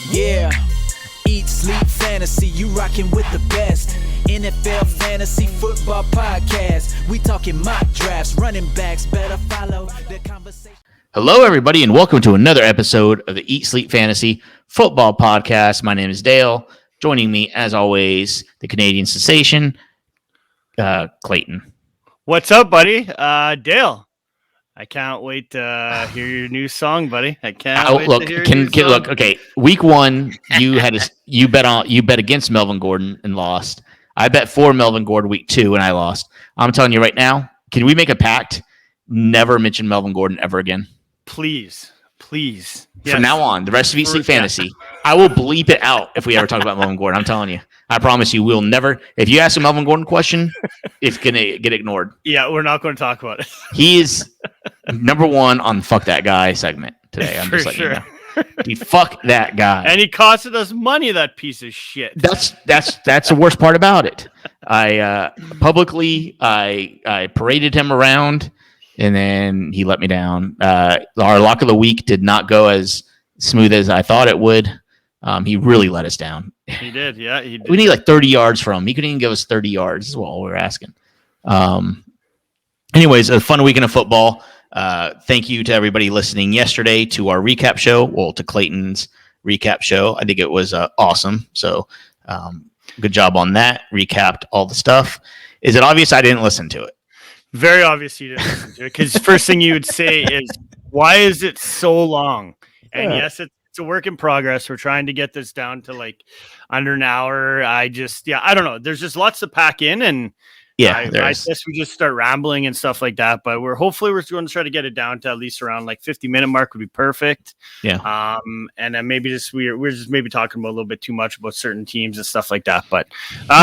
Yeah, eat, sleep, fantasy, you rockin' with the best. NFL Fantasy Football Podcast. We talking mock drafts, running backs, better follow the conversation. Hello, everybody, and welcome to another episode of the Eat, Sleep, Fantasy Football Podcast. My name is Dale. Joining me, as always, the Canadian sensation, Clayton. What's up, buddy? Dale. I can't wait to hear your new song, buddy. I can't wait to hear your new song. Look, okay. Week one, you bet against Melvin Gordon and lost. I bet for Melvin Gordon week two and I lost. I'm telling you right now, can we make a pact? Never mention Melvin Gordon ever again. Please. Yes. From now on, the rest of Eat Sleep Fantasy, I will bleep it out if we ever talk about Melvin Gordon. I'm telling you. I promise you, we'll never. If you ask a Melvin Gordon question, it's going to get ignored. Yeah, we're not going to talk about it. He is number one on Fuck That Guy segment today. I'm just letting you know. Dude, fuck that guy. And he costed us money, that piece of shit. That's the worst part about it. I publicly paraded him around, and then he let me down. Our lock of the week did not go as smooth as I thought it would. He really let us down. He did, yeah. He did. We need like 30 yards from him. He couldn't even give us 30 yards. Is all we're asking. Anyways, a fun weekend of football. Thank you to everybody listening yesterday to our recap show. Well, to Clayton's recap show. I think it was awesome. So good job on that. Recapped all the stuff. Is it obvious I didn't listen to it? Very obvious you didn't listen to it. Because first thing you would say is, why is it so long? And yes, it's a work in progress. We're trying to get this down to like under an hour. I don't know. There's just lots to pack in, and I guess we just start rambling and stuff like that. But we're going to try to get it down to at least around like 50-minute mark would be perfect. Yeah. And then maybe we're just maybe talking about a little bit too much about certain teams and stuff like that. But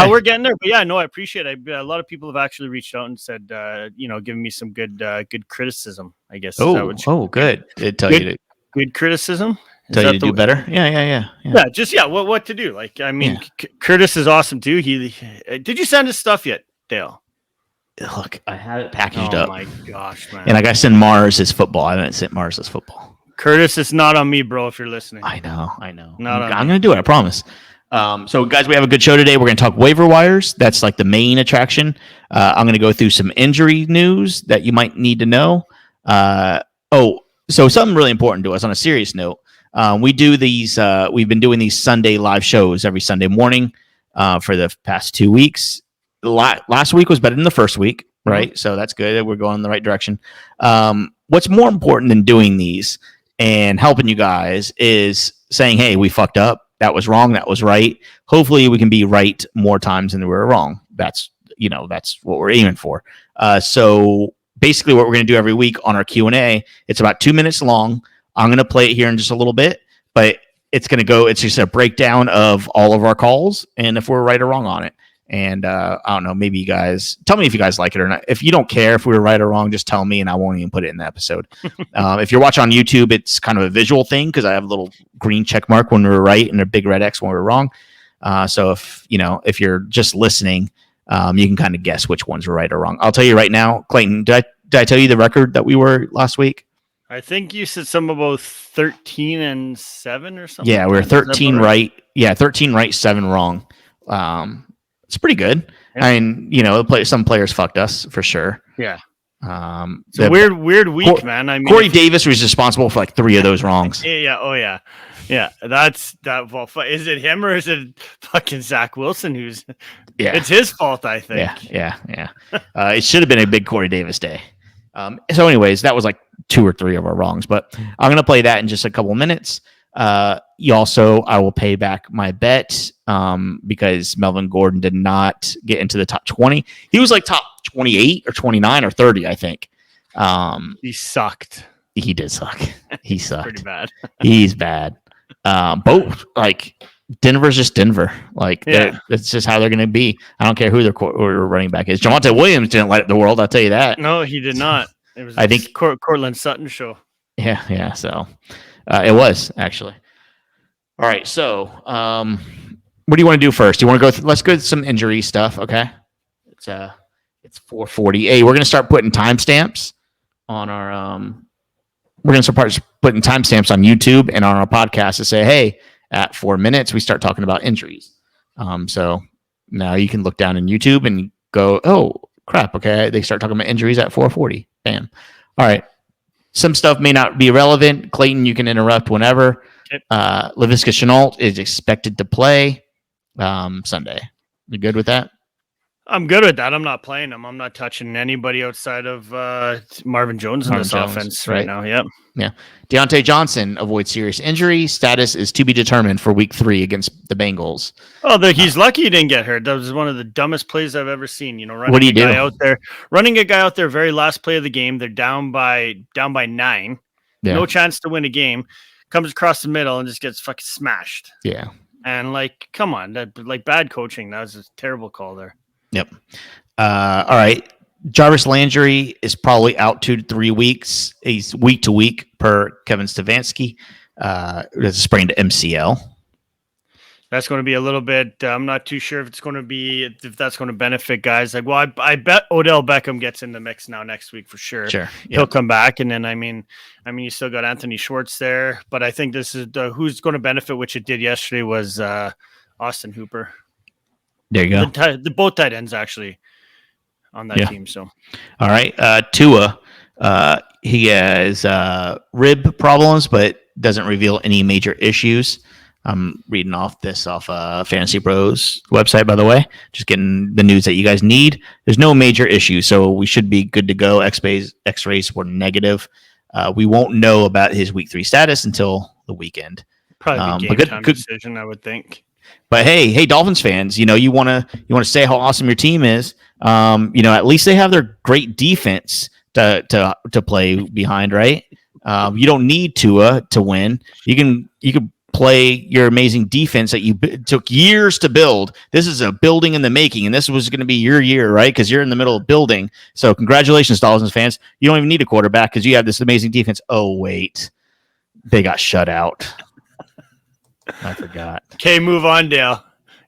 we're getting there. But yeah, no, I appreciate it. A lot of people have actually reached out and said, giving me some good criticism, I guess. Good. Did tell you to good criticism. Tell you to do better. Yeah. What to do? Like, I mean, Curtis is awesome too. Did you send his stuff yet, Dale? Look, I had it packaged up. Oh my gosh, man! And I got to send Mars his football. I haven't sent Mars his football. Curtis, it's not on me, bro. If you're listening, I know. I'm going to do it. I promise. So, guys, we have a good show today. We're going to talk waiver wires. That's like the main attraction. I'm going to go through some injury news that you might need to know. So something really important to us on a serious note. We do these. We've been doing these Sunday live shows every Sunday morning for the past 2 weeks. Last week was better than the first week, right? Mm-hmm. So that's good. We're going in the right direction. What's more important than doing these and helping you guys is saying, "Hey, we fucked up. That was wrong. That was right." Hopefully, we can be right more times than we were wrong. That's what we're aiming for. So basically, what we're going to do every week on our Q&A, it's about 2 minutes long. I'm going to play it here in just a little bit, but it's just a breakdown of all of our calls and if we're right or wrong on it. And I don't know, maybe you guys tell me if you guys like it or not. If you don't care if we were right or wrong, just tell me and I won't even put it in the episode. If you're watching on YouTube, it's kind of a visual thing because I have a little green check mark when we were right and a big red X when we were wrong. So if you're just listening, you can kind of guess which ones were right or wrong. I'll tell you right now, Clayton, did I tell you the record that we were last week? I think you said something about 13-7 or something. Yeah, we were 13 right. Yeah, 13 right, 7 wrong. It's pretty good. Yeah. I mean, some players fucked us for sure. Yeah. It's a weird week, man. I mean, Corey Davis was responsible for like 3 of those wrongs. Yeah. Oh yeah. Yeah. That's that. Well, is it him or is it fucking Zach Wilson? It's his fault, I think. Yeah. It should have been a big Corey Davis day. So anyways, that was like 2 or 3 of our wrongs, but I'm going to play that in just a couple of minutes. I will pay back my bet because Melvin Gordon did not get into the top 20. He was like top 28 or 29 or 30, I think. He sucked. He did suck. He sucked. Pretty bad. He's bad. Both like Denver's just Denver. Like that's just how they're going to be. I don't care who their running back is. Javonte Williams didn't light up the world. I'll tell you that. No, he did not. It was I think Cortland Sutton show. Yeah. So it was actually. All right. So what do you want to do first? Do you want to go? Let's go with some injury stuff. Okay. It's 4:40. Hey, we're going to start putting timestamps on our. We're going to start putting timestamps on YouTube and on our podcast to say, hey, at 4 minutes, we start talking about injuries. So now you can look down in YouTube and go, oh, crap. Okay. They start talking about injuries at 4:40. Bam. All right. Some stuff may not be relevant. Clayton, you can interrupt whenever. Okay. Laviska Shenault is expected to play Sunday. You good with that? I'm good with that. I'm not playing him. I'm not touching anybody outside of Marvin Jones in this offense right now. Yep. Yeah. Deontay Johnson avoids serious injury. Status is to be determined for week 3 against the Bengals. Oh, he's lucky he didn't get hurt. That was one of the dumbest plays I've ever seen. Running what do you do? Running a guy out there, very last play of the game. They're down by 9. Yeah. No chance to win a game. Comes across the middle and just gets fucking smashed. Yeah. And come on, bad coaching. That was a terrible call there. Yep. All right. Jarvis Landry is probably out 2 to 3 weeks. He's week to week per Kevin Stefanski. It's a sprained MCL. That's going to be a little bit. I'm not too sure if that's going to benefit guys. I bet Odell Beckham gets in the mix now next week for sure. Sure, he'll come back, and then I mean, you still got Anthony Schwartz there, but I think this is who's going to benefit, which it did yesterday, was Austin Hooper. There you go. The both tight ends actually on that team. So, all right, Tua. He has rib problems, but doesn't reveal any major issues. I'm reading off Fantasy Pros website, by the way. Just getting the news that you guys need. There's no major issues, so we should be good to go. X-rays were negative. We won't know about his week 3 status until the weekend. Probably be game time decision, I would think. But hey, Dolphins fans, you want to say how awesome your team is. At least they have their great defense to play behind, right? You don't need Tua to win. You can play your amazing defense that you took years to build. This is a building in the making, and this was going to be your year, right? Because you're in the middle of building. So congratulations, Dolphins fans. You don't even need a quarterback because you have this amazing defense. Oh, wait. They got shut out. I forgot. Okay, move on, Dale.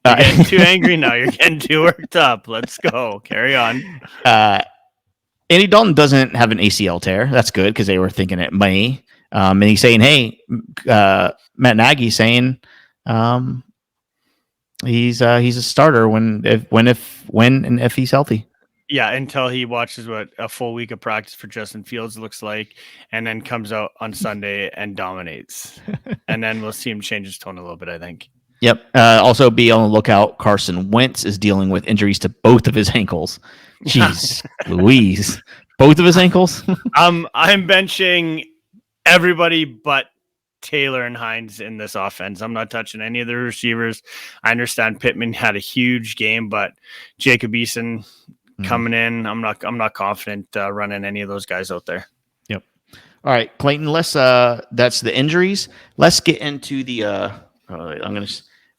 You're getting too angry now. You're getting too worked up. Let's go. Carry on. Andy Dalton doesn't have an ACL tear. That's good because they were thinking it may. And he's saying, hey, Matt Nagy's saying he's a starter when and if he's healthy. Yeah, until he watches what a full week of practice for Justin Fields looks like, and then comes out on Sunday and dominates. And then we'll see him change his tone a little bit, I think. Yep. Also be on the lookout. Carson Wentz is dealing with injuries to both of his ankles. Jeez Louise. Both of his ankles? I'm benching everybody but Taylor and Hines in this offense. I'm not touching any of the receivers. I understand Pittman had a huge game, but Jacob Eason coming in, I'm not confident running any of those guys out there. Yep. All right, Clayton, let's that's the injuries. Let's get into the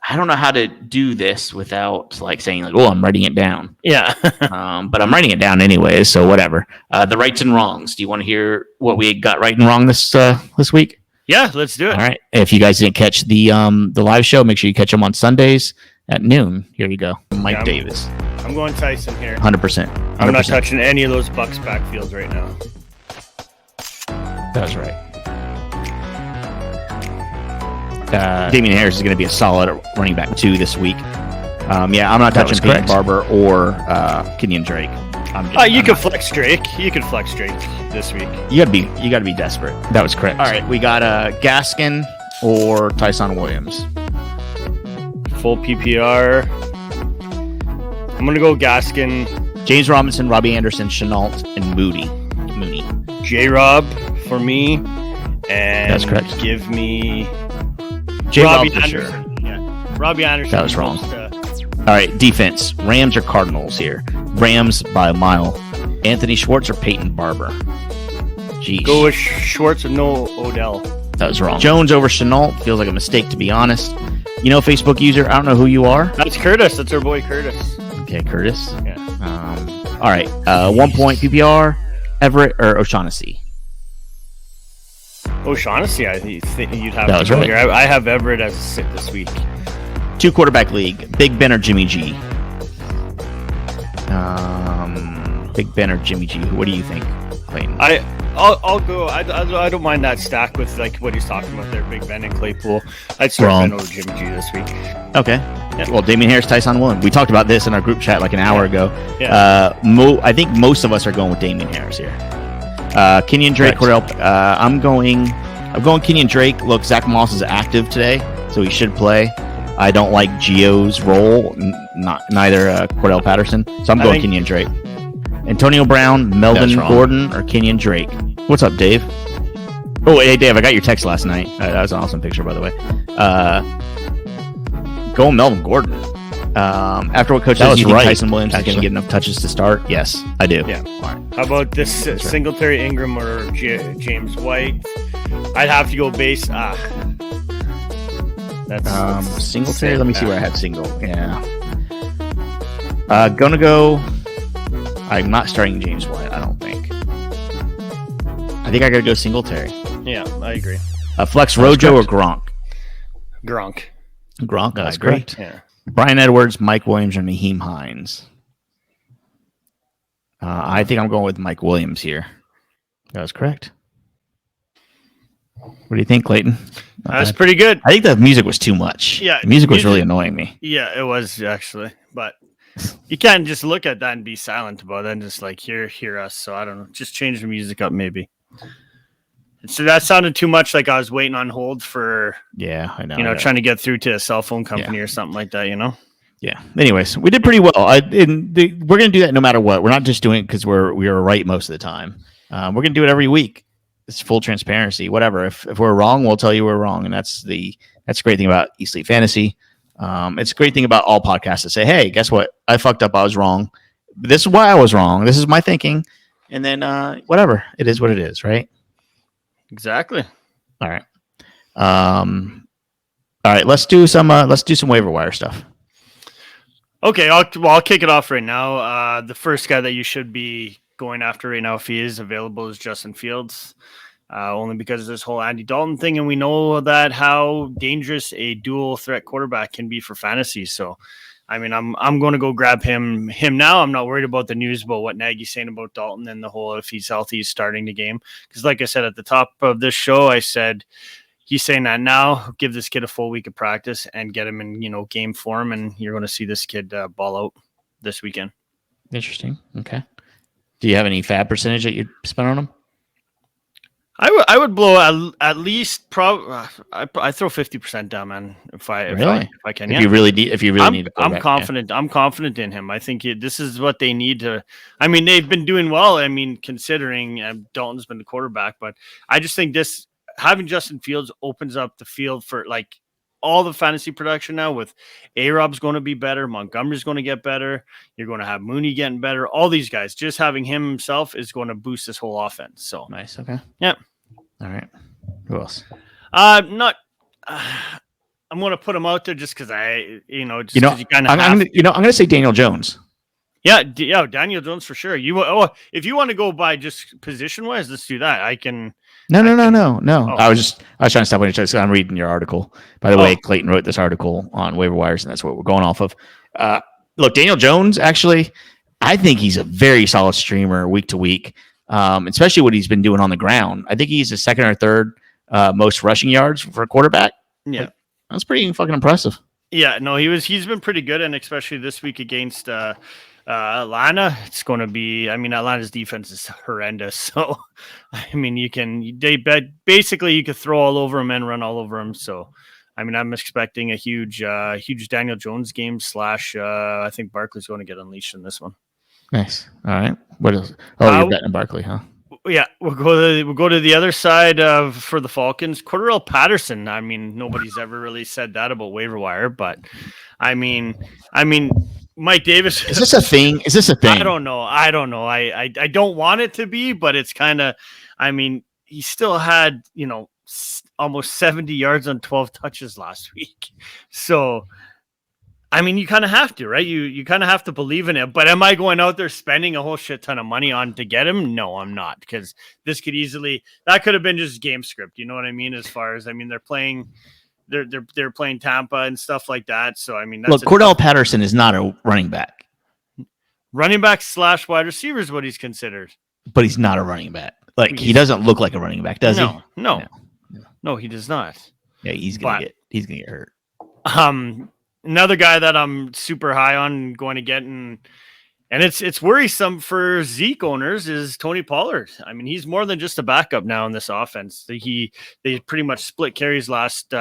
I don't know how to do this without saying I'm writing it down. Yeah. But I'm writing it down anyway, so whatever. The rights and wrongs. Do you want to hear what we got right and wrong this week? Yeah, let's do it. All right. If you guys didn't catch the live show, make sure you catch them on Sundays at noon. Here you go. Mike Davis. I'm going Tyson here. 100%. I'm not touching any of those Bucks backfields right now. That's right. Damian Harris is going to be a solid running back 2 this week. I'm not touching Peyton Barber or Kenyon Drake. You can flex Drake. You can flex Drake this week. You gotta be desperate. That was correct. All right, we got Gaskin or Tyson Williams. Full PPR. I'm gonna go Gaskin. James Robinson, Robbie Anderson, Shenault, and Mooney. J-Rob for me. And that's correct. Give me Robbie Anderson. Sure. Yeah. Robbie Anderson. That was wrong. All right, defense. Rams or Cardinals here? Rams by a mile. Anthony Schwartz or Peyton Barber? Jeez. Go with Schwartz or no Odell. That was wrong. Jones over Shenault. Feels like a mistake, to be honest. Facebook user, I don't know who you are. That's Curtis. That's our boy Curtis. Okay, Curtis. Yeah. All right. 1 point PPR. Everett or O'Shaughnessy? O'Shaughnessy, I think you'd have. That was right. I have Everett as a sit this week. 2 quarterback league. Big Ben or Jimmy G? Big Ben or Jimmy G? What do you think, Clayton? I'll go. I don't mind that stack with like what he's talking about there, Big Ben and Claypool. I'd start Wrong. Ben over Jimmy G this week. Okay. Yeah. Well, Damian Harris, Tyson Williams. We talked about this in our group chat like an hour ago. Yeah. I think most of us are going with Damian Harris here. Kenyon Drake, Cordell. I'm going Kenyon Drake. Look, Zach Moss is active today, so he should play. I don't like Gio's role, neither Cordell Patterson, so I'm going Kenyon Drake. Antonio Brown, Melvin Gordon, or Kenyon Drake. What's up, Dave? Oh, hey, Dave, I got your text last night. That was an awesome picture, by the way. Going Melvin Gordon. After what coach says, you think Tyson Williams is going to get enough touches to start? Yes, I do. Yeah. All right. How about this Singletary, Ingram, or James White? I'd have to go base. That's Singletary. Let me see where I have single. Yeah. Gonna go. I'm not starting James White. I don't think. I think I gotta go Singletary. Yeah, I agree. Flex Rojo or Gronk? Gronk. That's great. Yeah. Brian Edwards, Mike Williams, or Naheem Hines? I think I'm going with Mike Williams here. That was correct. What do you think, Clayton? That's pretty good. I think the music was too much. Yeah, the music was really annoying me. Yeah, it was actually, but you can't just look at that and be silent about it and just like hear us. So I don't know. Just change the music up, maybe. So that sounded too much like I was waiting on hold for. Yeah, I know. Trying to get through to a cell phone company or something like that. Yeah. Anyways, we did pretty well. We're going to do that no matter what. We're not just doing it because we are right most of the time. We're going to do it every week. It's full transparency. Whatever. If we're wrong, we'll tell you we're wrong, and that's the great thing about East League Fantasy. It's a great thing about all podcasts to say, hey, guess what? I fucked up. I was wrong. This is why I was wrong. This is my thinking. And then whatever. It is what it is, right? Exactly. All right. All right. Let's do some waiver wire stuff. Okay. I'll kick it off right now. The first guy that you should be going after right now, if he is available, is Justin Fields. Only because of this whole Andy Dalton thing, and we know that how dangerous a dual threat quarterback can be for fantasy. So, I mean, I'm going to go grab him now. I'm not worried about the news about what Nagy's saying about Dalton and the whole if he's healthy, he's starting the game. Because, like I said at the top of this show, I said he's saying that now. Give this kid a full week of practice and get him in game form, and you're going to see this kid ball out this weekend. Interesting. Okay. Do you have any fab percentage that you'd spend on him? I would blow at least I throw 50% down, man. If I can, if you really need to I'm confident. Yeah. I'm confident in him. I think this is what they need to. I mean, they've been doing well. I mean, considering Dalton's been the quarterback, but I just think having Justin Fields opens up the field for like all the fantasy production now. With A-Rob's going to be better, Montgomery's going to get better. You're going to have Mooney getting better. All these guys, just having him himself is going to boost this whole offense. So nice. Okay. Yeah. All right. Who else? I'm going to put him out there just because I'm going to say Daniel Jones. Yeah, Daniel Jones for sure. If you want to go by just position wise, let's do that. I can. No. Oh. I was trying to stop when I'm reading your article. By the way, Clayton wrote this article on waiver wires, and that's what we're going off of. Look, Daniel Jones, actually, I think he's a very solid streamer week to week. Especially what he's been doing on the ground. I think he's the second or third most rushing yards for a quarterback. Yeah, that's pretty fucking impressive. Yeah, no, he's been pretty good, and especially this week against Atlanta, it's going to be. I mean, Atlanta's defense is horrendous. So, I mean, you could throw all over him and run all over him. So, I mean, I'm expecting a huge Daniel Jones game / I think Barkley's going to get unleashed in this one. Nice. All right. What else? Oh, you're betting Barkley, huh? Yeah, we'll go to the other side for the Falcons. Cordell Patterson. I mean, nobody's ever really said that about waiver wire, but I mean, Mike Davis. Is this a thing? I don't know. I don't want it to be, but it's kind of. I mean, he still had almost 70 yards on 12 touches last week, so. I mean, you kind of have to, right? You kind of have to believe in it. But am I going out there spending a whole shit ton of money on to get him? No, I'm not, because this could have been just game script. You know what I mean? As far as they're playing Tampa and stuff like that. So I mean, that's Cordell Patterson is not a running back. Running back / wide receiver is what he's considered. But he's not a running back. Like he doesn't look like a running back, does he? No, he does not. Yeah, he's gonna get hurt. Another guy that I'm super high on going to get, and it's worrisome for Zeke owners, is Tony Pollard. I mean, he's more than just a backup now in this offense. They pretty much split carries last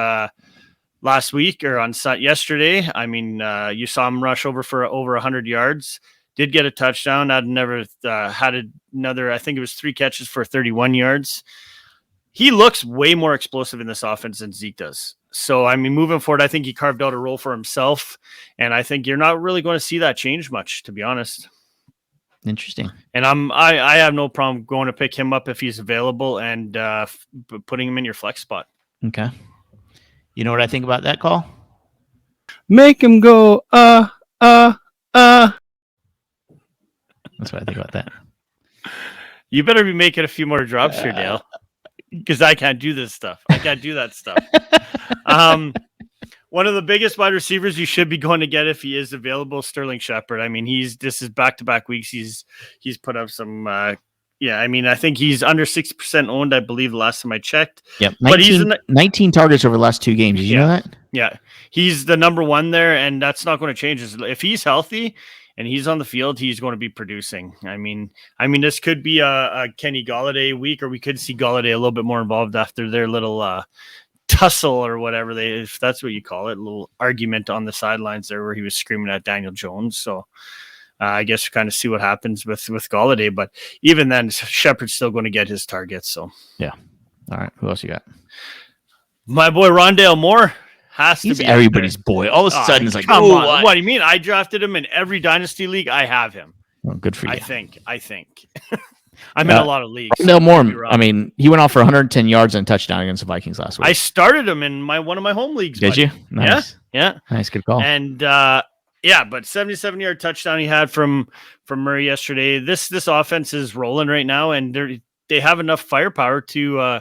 week or on yesterday. I mean, you saw him rush for over 100 yards. Did get a touchdown. I'd never had another. I think it was 3 catches for 31 yards. He looks way more explosive in this offense than Zeke does. So, I mean, moving forward, I think he carved out a role for himself. And I think you're not really going to see that change much, to be honest. Interesting. And I have no problem going to pick him up if he's available and putting him in your flex spot. Okay. You know what I think about that call? Make him go, That's what I think about that. You better be making a few more drops here, Dale. Because I can't do this stuff. I can't do that stuff. One of the biggest wide receivers you should be going to get if he is available, Sterling Shepard. I mean, this is back-to-back weeks. He's put up some. I mean, I think he's under 60% owned. I believe the last time I checked. Yep, 19 targets over the last 2 games. Did you know that? Yeah, he's the number one there, and that's not going to change. If he's healthy and he's on the field, he's going to be producing. I mean, this could be a Kenny Golladay week, or we could see Golladay a little bit more involved after their little tussle or whatever if that's what you call it, a little argument on the sidelines there where he was screaming at Daniel Jones. So I guess kind of see what happens with Golladay, but even then, Shepard's still going to get his targets. So yeah. All right, who else you got? My boy Rondale Moore. He's everybody's boy. All of a sudden, it's like, come on. What do you mean? I drafted him in every dynasty league. I have him. Well, good for you. I think. I'm in a lot of leagues. No more. I mean, he went off for 110 yards and a touchdown against the Vikings last week. I started him in one of my home leagues. Did you? Nice. Yeah. Nice, good call. And but 77-yard touchdown he had from Murray yesterday. This offense is rolling right now, and they have enough firepower to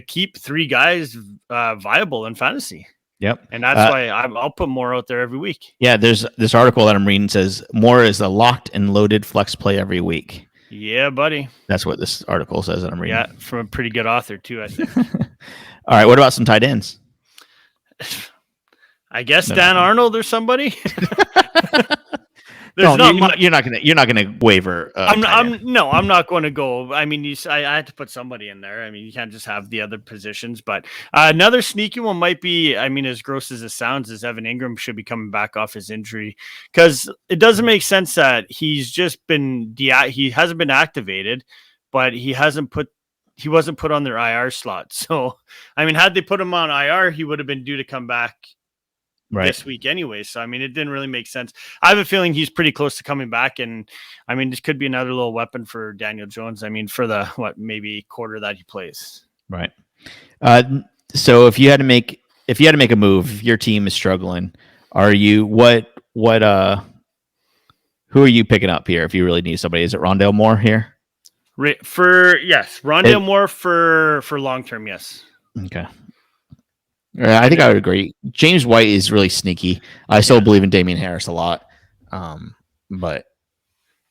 keep 3 guys viable in fantasy. Yep. And that's why I'll put Moore out there every week. Yeah, there's this article that I'm reading says Moore is a locked and loaded flex play every week. Yeah, buddy. That's what this article says that I'm reading. Yeah, from a pretty good author too, I think. All right, what about some tight ends? I guess Dan Arnold or somebody. You're not gonna waiver. I'm not going to go. I mean, I had to put somebody in there. I mean, you can't just have the other positions. But another sneaky one might be. I mean, as gross as it sounds, is Evan Ingram should be coming back off his injury, because it doesn't make sense that he's just been he hasn't been activated, but he wasn't put on their IR slot. So I mean, had they put him on IR, he would have been due to come back this week anyway. So, I mean, it didn't really make sense. I have a feeling he's pretty close to coming back. And I mean, this could be another little weapon for Daniel Jones. I mean, for the, maybe quarter that he plays. Right. So if you had to make a move, if your team is struggling, who are you picking up here? If you really need somebody, is it Rondale Moore here? Rondale Moore for long-term. Yes. Okay. I think I would agree. James White is really sneaky. I still believe in Damian Harris a lot, but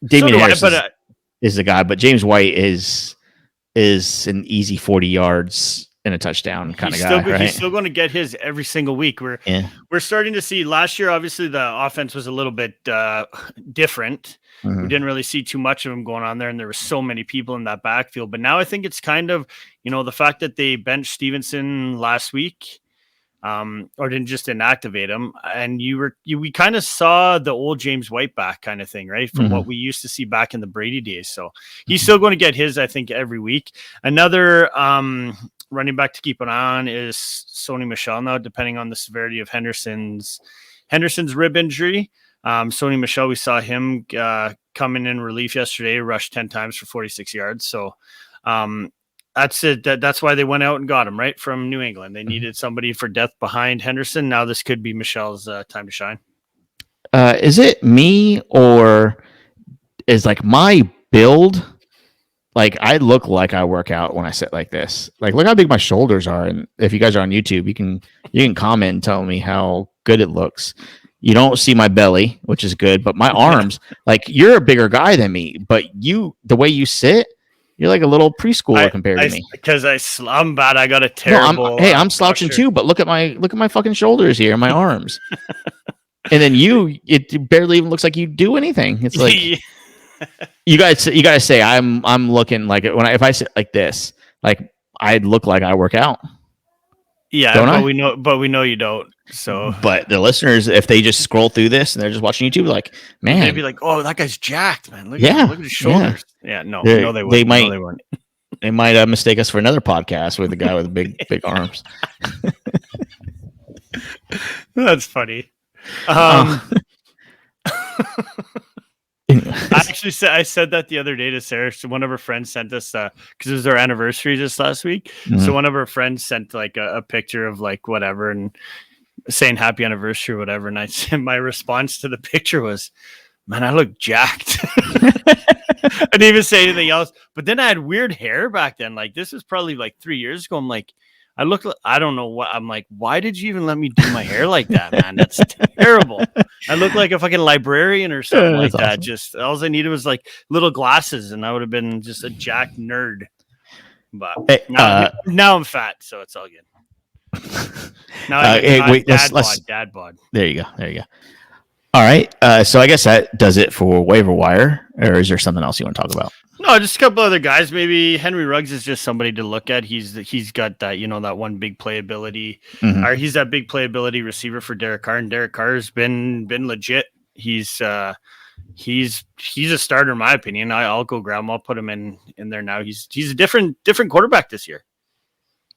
Damian Harris is the guy. But James White is an easy 40 yards and a touchdown kind of guy. Right? He's still going to get his every single week. We're starting to see. Last year, obviously, the offense was a little bit different. Mm-hmm. We didn't really see too much of him going on there, and there were so many people in that backfield. But now I think it's kind of, the fact that they benched Stevenson last week. Or didn't activate him, and we kind of saw the old James White back kind of thing, right? From what we used to see back in the Brady days. So he's still going to get his, I think, every week. Another running back to keep an eye on is Sony Michel now, depending on the severity of Henderson's rib injury. Sony Michel, we saw him coming in relief yesterday, rushed 10 times for 46 yards. So that's it. That's why they went out and got him, right, from New England. They needed somebody for depth behind Henderson. Now this could be Michel's time to shine. Is it me, or is like my build? Like, I look like I work out when I sit like this. Like, look how big my shoulders are. And if you guys are on YouTube, you can comment and tell me how good it looks. You don't see my belly, which is good, but my arms, like, you're a bigger guy than me, but the way you sit, You're like a little preschooler compared to me. Because I'm bad. I got a terrible. I'm slouching too, but look at my fucking shoulders here and my arms. And then it barely even looks like you do anything. It's like you guys say I'm looking like it if I sit like this, like I'd look like I work out. Yeah, but we know you don't. So, but the listeners, if they just scroll through this and they're just watching YouTube, like, man, they'd be like, "Oh, that guy's jacked, man! Look at his shoulders." Yeah, no, they wouldn't. They wouldn't. They might mistake us for another podcast with a guy with big arms. That's funny. I said that the other day to Sarah. So one of her friends sent us because it was our anniversary just last week. Mm-hmm. So one of her friends sent like a picture of like whatever and saying happy anniversary or whatever. And I said my response to the picture was, "Man, I look jacked." I didn't even say anything else. But then I had weird hair back then. Like this was probably like 3 years ago. I'm like, I don't know what. I'm like, why did you even let me do my hair like that, man? That's terrible. I look like a fucking librarian or something like that. Awesome. Just all I needed was like little glasses, and I would have been just a jacked nerd. But now I'm fat, so it's all good. Now dad bod. There you go. All right. So I guess that does it for waiver wire, or is there something else you want to talk about? No, just a couple other guys. Maybe Henry Ruggs is just somebody to look at. He's got that, that one big playability, or he's that big playability receiver for Derek Carr, and Derek Carr's been legit. He's a starter in my opinion. I'll go grab him. I'll put him in there now. He's a different quarterback this year.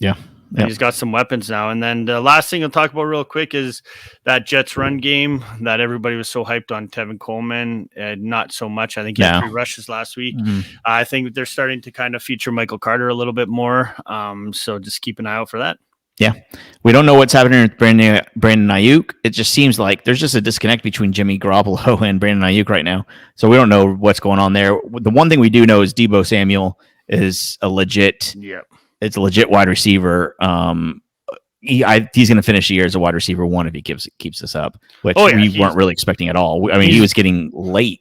Yeah. Yep. He's got some weapons now. And then the last thing I'll talk about real quick is that Jets run game that everybody was so hyped on. Tevin Coleman, not so much. I think he had 3 rushes last week. Mm-hmm. I think they're starting to kind of feature Michael Carter a little bit more. So just keep an eye out for that. Yeah. We don't know what's happening with Brandon Ayuk. It just seems like there's just a disconnect between Jimmy Garoppolo and Brandon Ayuk right now. So we don't know what's going on there. The one thing we do know is Deebo Samuel is a legit It's a legit wide receiver. He's going to finish the year as a wide receiver 1 if he keeps this up, which we weren't really expecting at all. I mean, he was getting late.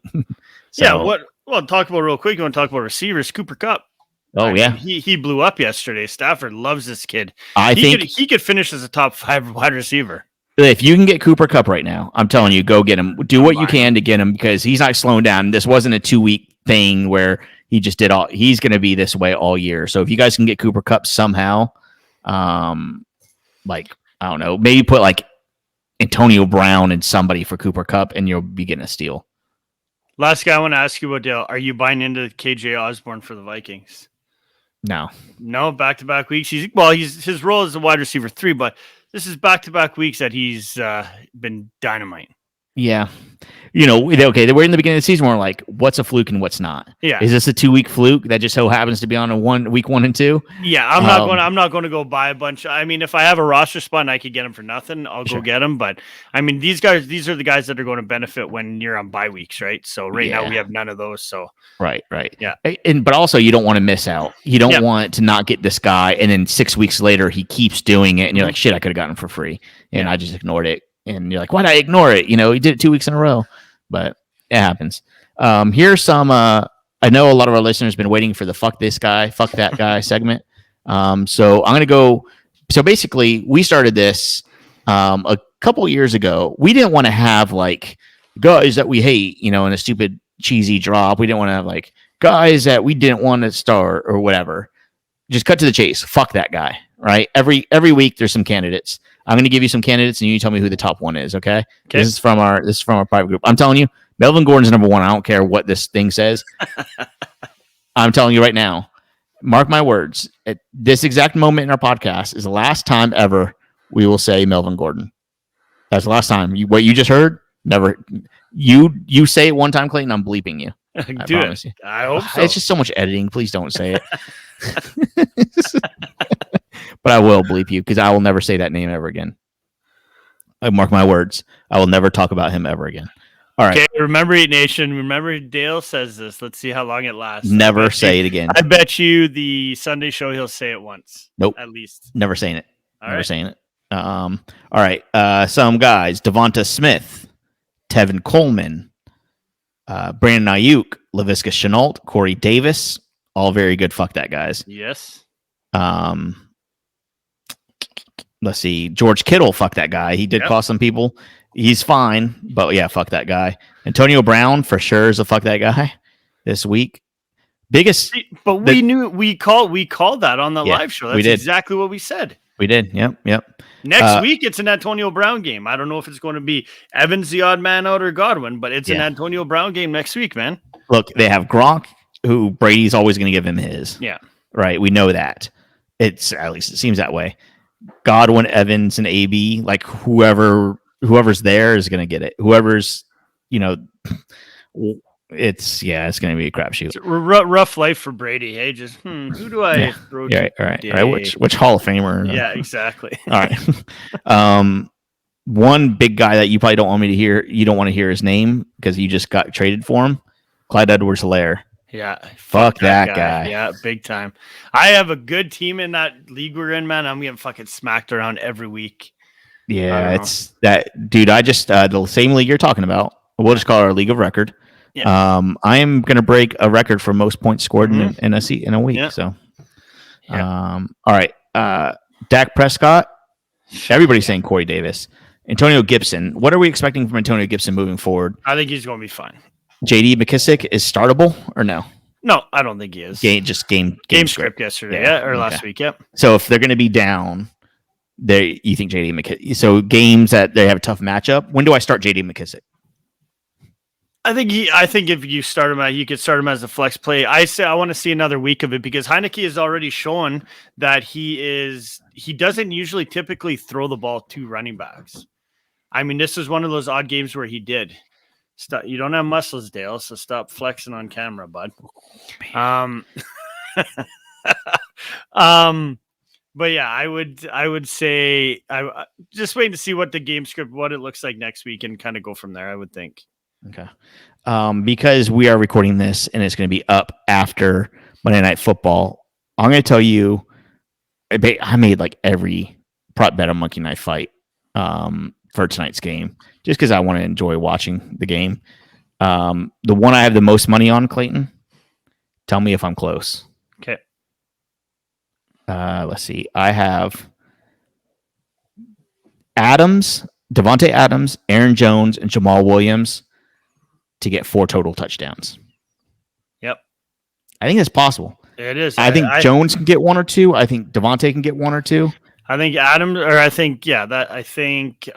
Talk about real quick. You want to talk about receivers? Cooper Kupp. He blew up yesterday. Stafford loves this kid. I think he could finish as a top 5 wide receiver. If you can get Cooper Kupp right now, I'm telling you, go get him. Do what you can to get him because he's not slowing down. This wasn't a 2-week thing where he just did all. He's going to be this way all year. So if you guys can get Cooper Kupp somehow, I don't know, maybe put like Antonio Brown and somebody for Cooper Kupp, and you'll be getting a steal. Last guy I want to ask you about, Dale. Are you buying into KJ Osborne for the Vikings? No, back-to-back weeks. His role is a wide receiver 3, but this is back-to-back weeks that he's been dynamite. Yeah. Okay, we're in the beginning of the season. We're like, what's a fluke and what's not? Yeah. Is this a 2-week fluke that just so happens to be on week 1 and 2? Yeah, I'm not going to go buy a bunch. I mean, if I have a roster spot and I could get them for nothing, I'll go get them. But I mean, these are the guys that are going to benefit when you're on bye weeks, right? So now we have none of those. So right. Yeah. But also you don't want to miss out. You don't want to not get this guy, and then 6 weeks later he keeps doing it, and you're like, shit, I could have gotten him for free, and I just ignored it. And you're like, why'd I ignore it? He did it 2 weeks in a row, but it happens. Here's some, I know a lot of our listeners have been waiting for the fuck this guy, fuck that guy segment. So I'm going to go. So basically we started this, a couple years ago. We didn't want to have like guys that we hate, in a stupid cheesy drop. We didn't want to have like guys that we didn't want to start or whatever. Just cut to the chase. Fuck that guy. Right. Every week there's some candidates. I'm going to give you some candidates, and you tell me who the top one is. Okay. This is from our private group. I'm telling you, Melvin Gordon's number 1. I don't care what this thing says. I'm telling you right now. Mark my words. At this exact moment in our podcast is the last time ever we will say Melvin Gordon. That's the last time. What you just heard. Never. You say it one time, Clayton. I'm bleeping you. Do it. I hope so. It's just so much editing. Please don't say it. But I will bleep you because I will never say that name ever again. I mark my words. I will never talk about him ever again. All right. Okay, remember it, Nation. Remember Dale says this. Let's see how long it lasts. Never say it again. I bet you the Sunday show he'll say it once. Nope. At least. Never saying it. Never saying it. All right. Some guys. Devonta Smith, Tevin Coleman, Brandon Ayuk, Laviska Shenault, Corey Davis, all very good. Fuck that guys. Yes. Let's see. George Kittle, fuck that guy. He did cost some people. He's fine, but yeah, fuck that guy. Antonio Brown for sure is a fuck that guy this week. Biggest, but we called that on the live show. That's exactly what we said. We did. Yep. Next week it's an Antonio Brown game. I don't know if it's going to be Evans the odd man out or Godwin, but it's an Antonio Brown game next week, man. Look, they have Gronk, who Brady's always going to give him his. Yeah. Right. We know that. It's at least it seems that way. Godwin, Evans, and AB, like whoever's there is going to get it. Whoever's, it's going to be a crapshoot. It's a rough life for Brady. Hey, just who do I throw to? All right. Which Hall of Famer? Yeah, exactly. All right. One big guy that you probably don't want me to hear. You don't want to hear his name because you just got traded for him. Clyde Edwards-Helaire. Yeah. Fuck that guy. Yeah, big time. I have a good team in that league we're in, man. I'm getting fucking smacked around every week. Yeah, it's that dude. I just the same league you're talking about. We'll just call it our league of record. Yeah. I am gonna break a record for most points scored in a week. Yeah. So, all right. Dak Prescott. Everybody's saying Corey Davis. Antonio Gibson. What are we expecting from Antonio Gibson moving forward? I think he's going to be fine. J.D. McKissick is startable or no? No, I don't think he is. Game script yesterday, or last week. Yep. So if they're going to be down, you think J.D. McKissick? So games that they have a tough matchup. When do I start J.D. McKissick? I think if you start him you could start him as a flex play. I want to see another week of it because Heineke has already shown that he doesn't usually typically throw the ball to running backs. I mean, this is one of those odd games where he did. Stop. You don't have muscles, Dale, so stop flexing on camera, bud. But yeah, I would say I just waiting to see what the game script, what it looks like next week, and kind of go from there. I would think. Okay. Because we are recording this and it's going to be up after Monday Night Football, I'm going to tell you, I made like every prop bet on Monkey Knife Fight for tonight's game, just because I want to enjoy watching the game. The one I have the most money on, Clayton, tell me if I'm close. Okay. Let's see. I have Devontae Adams, Aaron Jones, and Jamal Williams to get 4 total touchdowns. Yep. I think it's possible. It is. I think Jones can get 1 or 2. I think Devontae can get 1 or 2. I think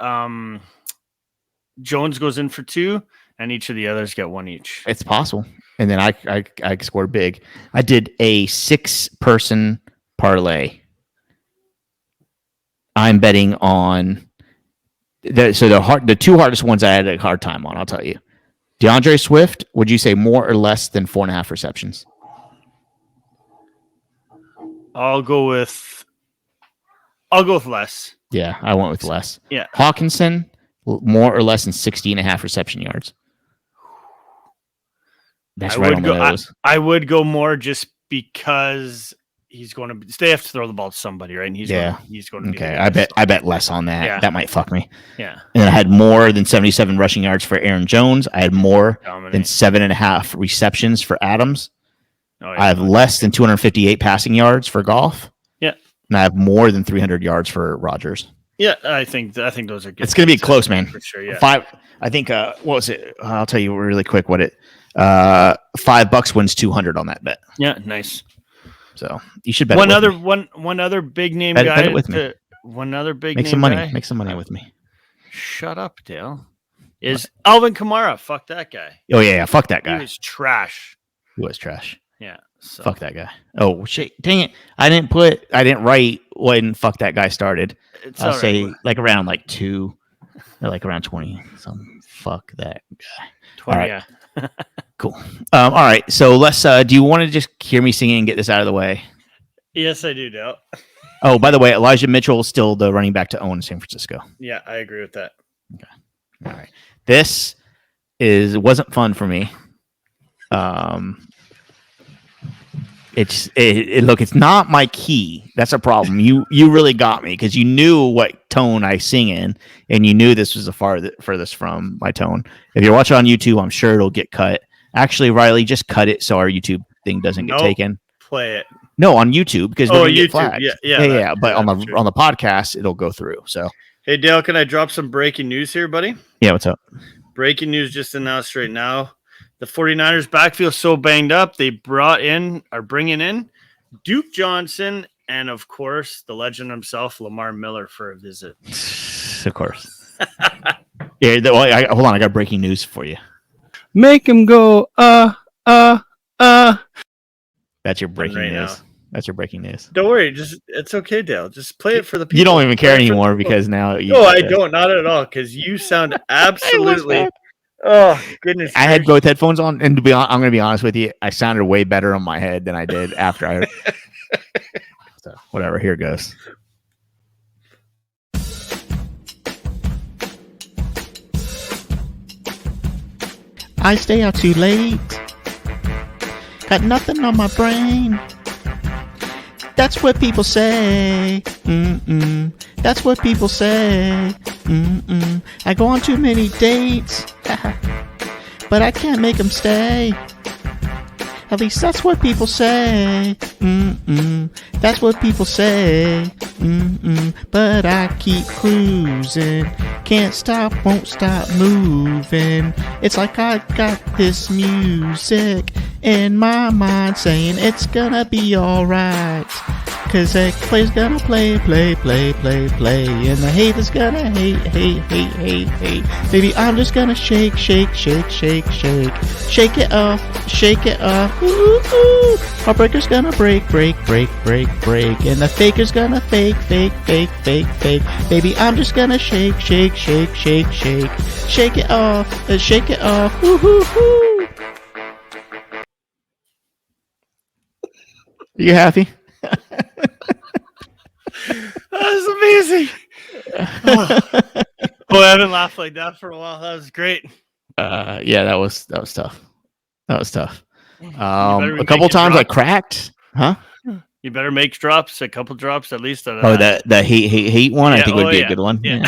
Jones goes in for 2 and each of the others get 1 each. It's possible. And then I scored big. I did a 6-person parlay. I'm betting on the 2 hardest ones I had a hard time on, I'll tell you. DeAndre Swift, would you say more or less than 4.5 receptions? I'll go with less. Yeah, I went with less. Yeah. Hawkinson, more or less than 60.5 reception yards. That's right on the nose. I would go more just because they have to throw the ball to somebody, right? And he's going to be okay. I bet less on that. Yeah. That might fuck me. Yeah. And I had more than 77 rushing yards for Aaron Jones. I had more than 7.5 receptions for Adams. Oh, yeah. I have less than 258 passing yards for Goff. Yeah. And I have more than 300 yards for Rodgers. Yeah, I think those are good. It's going to be close, man. For sure, yeah. 5. I think what was it? I'll tell you really quick what it $5 wins 200 on that bet. Yeah, nice. So you should bet one other big name guy. Bet it with me. One other big make name some money. Guy. Make some money with me. Shut up, Dale. Is Alvin Kamara? Fuck that guy. Oh yeah, fuck that guy. He was trash. Yeah. So. Fuck that guy. Oh shit! Dang it! I didn't write when fuck that guy started. I'll say like around 2, or like around 20. Fuck that guy. 20. Right. Yeah. Cool. All right. So let's. Do you want to just hear me singing and get this out of the way? Yes, I do, Dale. Oh, by the way, Elijah Mitchell is still the running back to own in San Francisco. Yeah, I agree with that. Okay. All right. This wasn't fun for me. It's not my key. That's a problem. You really got me because you knew what tone I sing in, and you knew this was the furthest from my tone. If you're watching on YouTube, I'm sure it'll get cut. Actually, Riley, just cut it so our YouTube thing doesn't get taken. play it? No, on YouTube because we're gonna get YouTube. flagged. Yeah. But on the podcast, it'll go through. So Hey, Dale, can I drop some breaking news here, buddy? yeah, what's up? Breaking news just announced right now. The 49ers backfield so banged up, they are bringing in Duke Johnson and, of course, the legend himself, Lamar Miller, for a visit. Of course. Hold on. I got breaking news for you. Make him go, That's your breaking right news. now. That's your breaking news. Don't worry. It's okay, Dale. Just play it for the people. You don't even care anymore because now you. No, I don't. Not at all. Because you sound absolutely. Oh, goodness. I had both headphones on, and I'm going to be honest with you. I sounded way better on my head than I did after I. So, whatever. Here goes. I stay out too late. Got nothing on my brain. That's what people say. That's what people say. I go on too many dates, but I can't make them stay. At least that's what people say. That's what people say. But I keep cruising. Can't stop, won't stop moving. It's like I got this music in my mind saying it's gonna be alright. Cause that play's gonna play. And the haters gonna hate. Baby, I'm just gonna shake. Shake it off. Ooh. Heartbreaker's gonna break. And the faker's gonna fake. Baby, I'm just gonna shake. Shake it off. Ooh. You happy? That's amazing. Oh, I haven't laughed like that for a while. That was great. Yeah, that was tough. A couple times I cracked. Huh? You better make drops, a couple drops at least. The hate one, I think would be a good one. Yeah.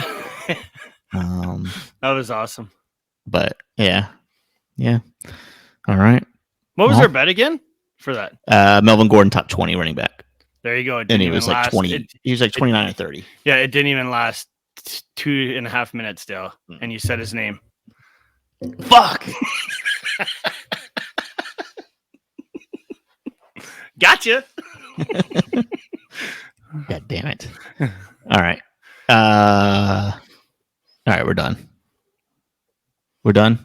That was awesome. But yeah. All right. What was our bet again for that? Melvin Gordon, top 20 running back. There you go. And he was like 20. He was like 29 or 30. Yeah, it didn't even last 2.5 minutes still. And you said his name. Fuck. Gotcha. God damn it. All right. All right, we're done. We're done?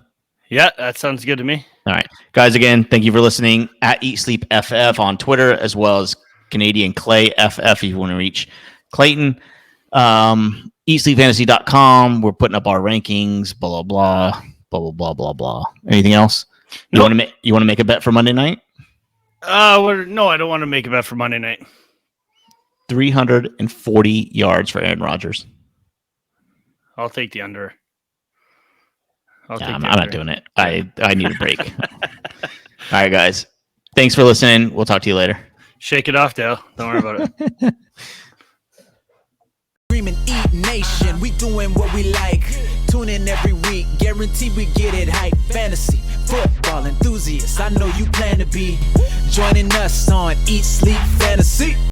Yeah, that sounds good to me. All right. Guys, again, thank you for listening at Eat Sleep FF on Twitter, as well as Canadian Clay FF if you want to reach Clayton. EatSleepFantasy.com. We're putting up our rankings, blah, blah, blah. Anything else? You want to make a bet for Monday night? No, I don't want to make a bet for Monday night. 340 yards for Aaron Rodgers. I'll take the under. I'm not doing it. I need a break. All right, guys. Thanks for listening. We'll talk to you later. Shake it off, Dale. Don't worry about it. Dreaming Eat Nation, we doing what we like. Tune in every week, guarantee we get it hype. Fantasy, football enthusiasts, I know you plan to be joining us on Eat Sleep Fantasy.